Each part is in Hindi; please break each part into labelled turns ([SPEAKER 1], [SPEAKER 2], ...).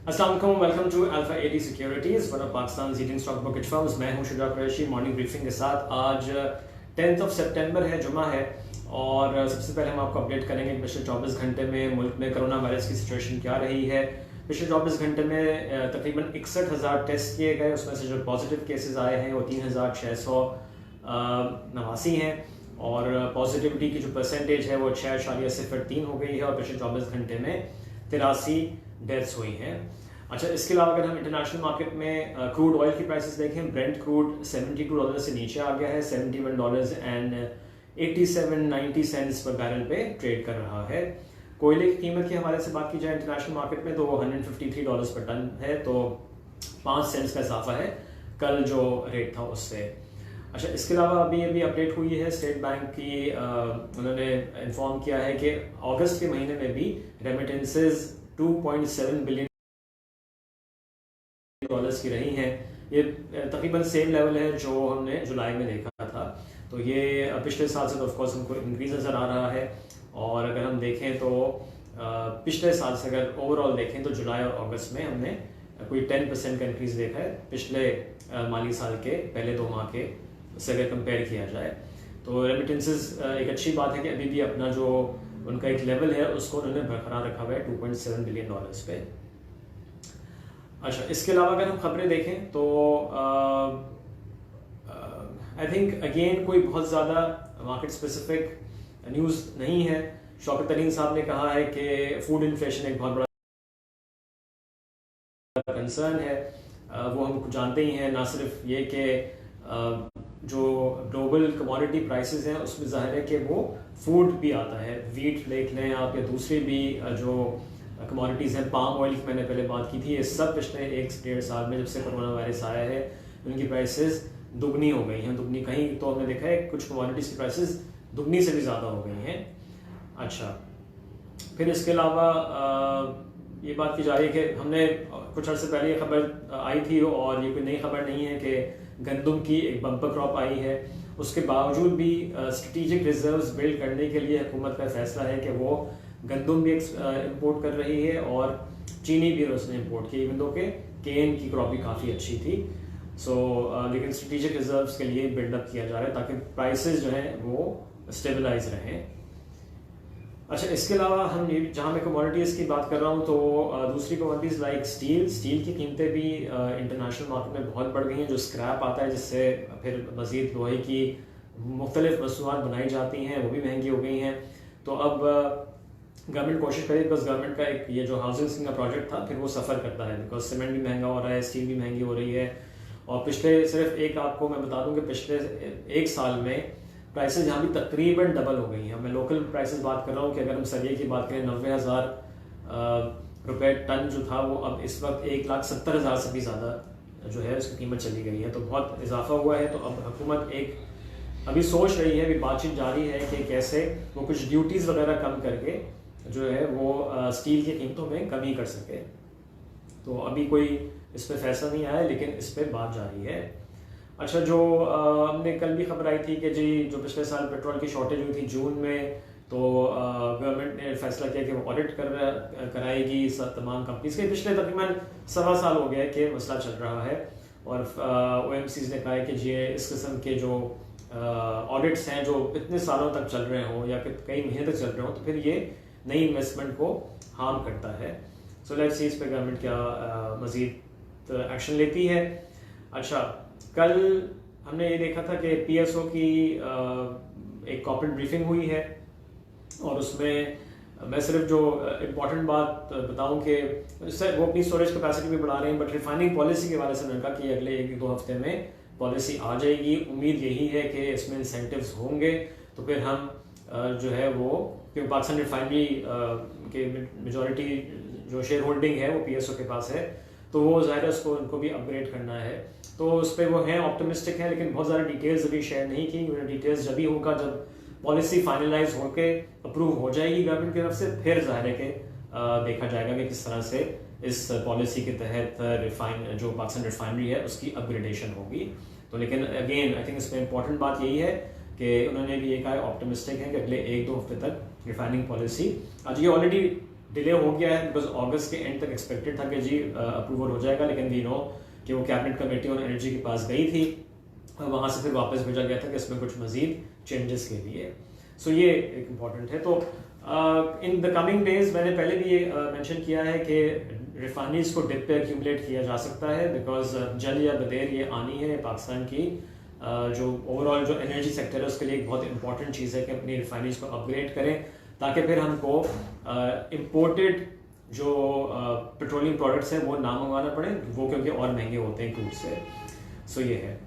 [SPEAKER 1] अस्सलाम वालेकुम, welcome to Alpha AT Securities, one of Pakistan leading stock brokerage firms. मैं हूं शुजा कुरैशी। मॉर्निंग ब्रीफिंग के साथ आज 10 सितंबर है, जुमा है। और सबसे पहले हम आपको अपडेट करेंगे कि पिछले 24 घंटे में मुल्क में कोरोना वायरस की सिचुएशन क्या रही है। पिछले 24 घंटे में तकरीबन 61,000 टेस्ट किए गए। उसमें से जो पॉजिटिव केसेस आए हैं वो 3,689 हैं और पॉजिटिविटी की जो परसेंटेज है वो 6.03 हो गई है। और पिछले 24 घंटे में 83 डेथ्स हुई हैं। अच्छा, इसके अलावा अगर हम इंटरनेशनल मार्केट में क्रूड ऑयल की प्राइसेस देखें, ब्रेंट क्रूड $72 से नीचे आ गया है। $71.8790 पर बैरल पे ट्रेड कर रहा है। कोयले की कीमत के हवाले से बात की जाए इंटरनेशनल मार्केट में तो वो $153 पर टन है, तो 5 सेंट्स का इजाफा है कल जो रेट था उससे। अच्छा, इसके अलावा अभी अपडेट हुई है स्टेट बैंक की, उन्होंने इन्फॉर्म किया है कि अगस्त के महीने में भी रेमिटेंसेज 2.7 बिलियन डॉलर्स की रही हैं। ये तकरीबन सेम लेवल है जो हमने जुलाई में देखा था। तो ये पिछले साल से तो ऑफकोर्स हमको इंक्रीज नज़र आ रहा है। और अगर हम देखें तो पिछले साल से अगर ओवरऑल देखें तो जुलाई और अगस्त में हमने कोई 10% का इंक्रीज देखा है पिछले माली साल के पहले 2 माह के से अगर कंपेयर किया जाए। तो रेमिटेंसेस एक अच्छी बात है कि अभी भी अपना जो उनका एक लेवल है उसको उन्होंने बरकरार रखा हुआ है 2.7 बिलियन डॉलर्स पे। अच्छा, इसके अलावा अगर हम खबरें देखें तो आई थिंक अगेन कोई बहुत ज़्यादा मार्केट स्पेसिफिक न्यूज़ नहीं है। शौकत तरीन साहब ने कहा है कि फूड इन्फ्लेशन एक बहुत बड़ा कंसर्न है। वो हम जानते ही हैं, ना सिर्फ ये कि जो ग्लोबल कमोडिटी प्राइसेस हैं उसमें जाहिर है कि वो फूड भी आता है। वीट देख लें आप या दूसरी भी जो कमोडिटीज़ हैं, पाम ऑयल की मैंने पहले बात की थी, ये सब पिछले 1-1.5 साल में जब से कोरोना वायरस आया है उनकी प्राइसेस दुगनी हो गई हैं। दुगनी कहीं तो हमने देखा है कुछ कमोडिटीज़ की प्राइसेस दुगनी से भी ज़्यादा हो गई हैं। अच्छा, फिर इसके अलावा ये बात की जा रही है कि हमने कुछ अर्से पहले ये खबर आई थी और ये कोई नई खबर नहीं है कि गंदम की एक बम्पर क्रॉप आई है। उसके बावजूद भी स्ट्रेटिजिक रिजर्व्स बिल्ड करने के लिए हुकूमत का फैसला है कि वो गंदम भी इंपोर्ट कर रही है और चीनी भी उसने इंपोर्ट की, इवन दो के केन की क्रॉप भी काफ़ी अच्छी थी। लेकिन स्ट्रेटिजिक रिजर्व्स के लिए बिल्डअप किया जा रहा है ताकि प्राइसेस जो हैं वो स्टेबलाइज रहें। अच्छा, इसके अलावा हम ये जहाँ मैं कमोडिटीज़ की बात कर रहा हूँ तो दूसरी कमोडिटीज़ लाइक स्टील की कीमतें भी इंटरनेशनल मार्केट में बहुत बढ़ गई हैं। जो स्क्रैप आता है जिससे फिर मज़ीद लोहे की मुख्तलिफ मसूआत बनाई जाती हैं वो भी महंगी हो गई हैं। तो अब गवर्नमेंट कोशिश करे, बिकॉज गवर्नमेंट का एक ये जो हाउसिंग का प्रोजेक्ट था फिर वो सफ़र करता है, बिकॉज सीमेंट भी महंगा हो रहा है, स्टील भी महंगी हो रही है। और पिछले सिर्फ एक आपको मैं बता दूं कि पिछले 1 साल में प्राइसेस यहाँ भी तकरीबन डबल हो गई हैं। मैं लोकल प्राइसेस बात कर रहा हूँ कि अगर हम सरिये की बात करें 90,000 रुपये टन जो था वो अब इस वक्त 1,70,000 से भी ज़्यादा जो है उसकी कीमत चली गई है। तो बहुत इजाफा हुआ है। तो अब हुकूमत एक अभी सोच रही है, अभी बातचीत जारी है कि कैसे वो कुछ ड्यूटीज़ वगैरह कम करके जो है वो स्टील की कीमतों में कमी कर सके। तो अभी कोई इस पर फैसला नहीं आया लेकिन इस पर बात जारी है। अच्छा, जो हमने कल भी खबर आई थी कि जी जो पिछले साल पेट्रोल की शॉर्टेज हुई थी जून में, तो गवर्नमेंट ने फैसला किया कि वो ऑडिट कराएगी तमाम कंपनीज के। पिछले तकरीबन 1.25 साल हो गया कि मसला चल रहा है और OMCs ने कहा है कि जी इस किस्म के जो ऑडिट्स हैं जो इतने सालों तक चल रहे हों या कई महीने तक चल रहे हों तो फिर ये नई इन्वेस्टमेंट को हार्म करता है। सो लेट्स सी इस पर गवर्नमेंट क्या मज़ीद एक्शन लेती है। अच्छा, कल हमने ये देखा था कि PSO की एक कॉर्पोरेट ब्रीफिंग हुई है और उसमें मैं सिर्फ जो इम्पोर्टेंट बात बताऊं कि वो अपनी स्टोरेज कैपेसिटी भी बढ़ा रहे हैं, बट रिफाइनिंग पॉलिसी के वाले से उन्होंने कहा कि अगले 1-2 हफ्ते में पॉलिसी आ जाएगी। उम्मीद यही है कि इसमें इंसेंटिव्स होंगे तो फिर हम जो है वो, क्योंकि पाकिस्तान रिफाइनरी के मेजॉरिटी जो शेयर होल्डिंग है वो PSO के पास है, तो वो ज़ाहिर है उसको उनको भी अपग्रेड करना है। तो उस पर वो हैं ऑप्टिमिस्टिक हैं, लेकिन बहुत ज़्यादा डिटेल्स अभी शेयर नहीं की। उन्हें डिटेल्स जब ही होगा जब पॉलिसी फाइनलाइज होकर अप्रूव हो जाएगी गवर्नमेंट की तरफ से, फिर ज़ाहिर है कि देखा जाएगा कि किस तरह से इस पॉलिसी के तहत जो पाकिस्तान रिफाइनरी है उसकी अपग्रेडेशन होगी। तो लेकिन अगेन आई थिंक इसमें इंपॉर्टेंट बात यही है कि उन्होंने भी ये कहा ऑप्टिमिस्टिक है कि अगले 1-2 हफ्ते तक रिफाइनिंग पॉलिसी, आज ये ऑलरेडी डिले हो गया है बिकॉज अगस्त के एंड तक एक्सपेक्टेड था कि जी अप्रूवल हो जाएगा, लेकिन वी नो कि वो कैबिनेट कमेटी ऑन एनर्जी के पास गई थी, वहाँ से फिर वापस भेजा गया था कि इसमें कुछ मजीद चेंजेस के लिए। सो ये एक इम्पॉर्टेंट है। तो इन द कमिंग डेज मैंने पहले भी ये मेंशन किया है कि रिफाइनरीज को डिप पे एक्यूमुलेट किया जा सकता है बिकॉज जल या बदेर ये आनी है पाकिस्तान की जो ओवरऑल जो एनर्जी सेक्टर है उसके लिए एक बहुत इंपॉर्टेंट चीज़ है कि अपनी रिफाइनरीज को अपग्रेड करें ताकि फिर हमको इम्पोर्टेड जो पेट्रोलियम प्रोडक्ट्स हैं वो ना मंगवाना पड़े, वो क्योंकि और महंगे होते हैं क्रूड से। सो ये है।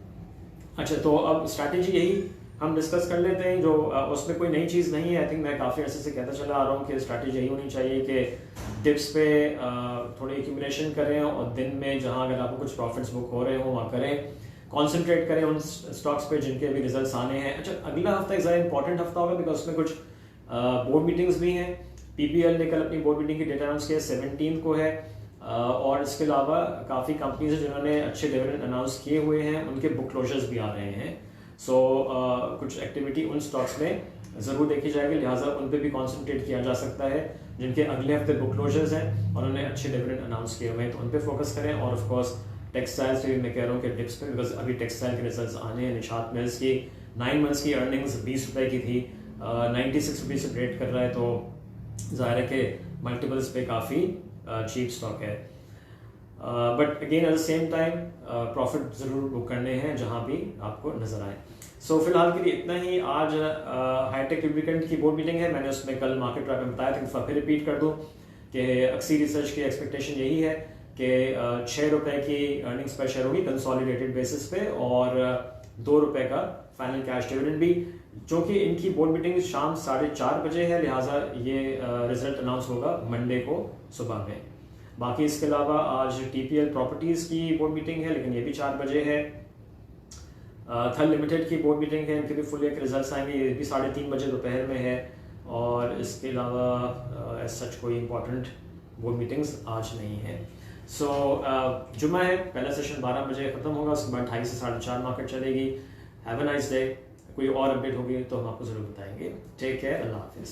[SPEAKER 1] अच्छा, तो अब स्ट्रैटेजी यही हम डिस्कस कर लेते हैं, जो उसमें कोई नई चीज़ नहीं है। आई थिंक मैं काफ़ी अर्से से कहता चला आ रहा हूँ कि स्ट्रैटेजी यही होनी चाहिए कि डिप्स पे थोड़ी एक्यूमुलेशन करें और दिन में जहाँ अगर आपको कुछ प्रॉफिट्स बुक हो रहे हो वहाँ करें, कॉन्सेंट्रेट करें उन स्टॉक्स पे जिनके अभी रिजल्ट्स आने हैं। अच्छा, अगला हफ्ता एक ज़्यादा इंपॉर्टेंट हफ्ता होगा बिकॉज उसमें कुछ बोर्ड मीटिंग्स भी हैं। पीपीएल ने कल अपनी बोर्ड मीटिंग की डेट अनाउंस किया 17 को है, और इसके अलावा काफ़ी कंपनीज हैं जिन्होंने अच्छे डिविडेंड अनाउंस किए हुए हैं, उनके बुक क्लोजर्स भी आ रहे हैं। सो कुछ एक्टिविटी उन स्टॉक्स में ज़रूर देखी जाएगी, लिहाजा उन पर भी कॉन्सेंट्रेट किया जा सकता है जिनके अगले हफ्ते बुक क्लोजर्स हैं और उन्होंने अच्छे डिविडेंड अनाउंस किए हुए हैं, तो उन पर फोकस करें। और ऑफ कोर्स टेक्सटाइल्स पे भी मैं कह रहा हूँ कि डिप्स पे, बिकॉज अभी टेक्सटाइल के रिजल्ट्स आने हैं। निशात मिल्स की 9 मंथ्स की अर्निंग्स 20 रुपये की थी, 96 रुपये से ट्रेड कर रहा है, तो ज़ाहिर है कि मल्टीपल्स पे काफ़ी चीप स्टॉक है। But again at the same time profit ज़रूर बुक करने हैं जहाँ भी आपको नज़र आए। सो फिलहाल के लिए इतना ही। आज हाईटेक लुब्रिकेंट की बोर्ड मीटिंग है, मैंने उसमें कल मार्केट रैप में बताया था, फिर रिपीट कर दूँ कि अक्सी रिसर्च की एक्सपेक्टेशन यही है कि 6 रुपये की अर्निंग्स पर शेयर होगी कंसोलिडेटेड बेसिस पे, और 2 रुपये का फाइनल कैश डिविडेंड भी, जो कि इनकी बोर्ड मीटिंग शाम 4:30 बजे है, लिहाजा ये रिजल्ट अनाउंस होगा मंडे को सुबह में। बाकी इसके अलावा आज टीपीएल प्रॉपर्टीज़ की बोर्ड मीटिंग है, लेकिन ये भी 4 बजे है। थल लिमिटेड की बोर्ड मीटिंग है, इनके भी फुल ईयर के रिजल्ट्स आएंगे, ये भी 3:30 बजे दोपहर में है। और इसके अलावा एज सच कोई इंपॉर्टेंट बोर्ड मीटिंग्स आज नहीं है। सो जुम्मा है, पहला सेशन 12 बजे ख़त्म होगा, उसके बाद 2:30 से 4:30 मार्केट चलेगी। Have a nice day. कोई और अपडेट होगी तो हम आपको ज़रूर बताएंगे। टेक केयर, अल्लाह हाफिज़।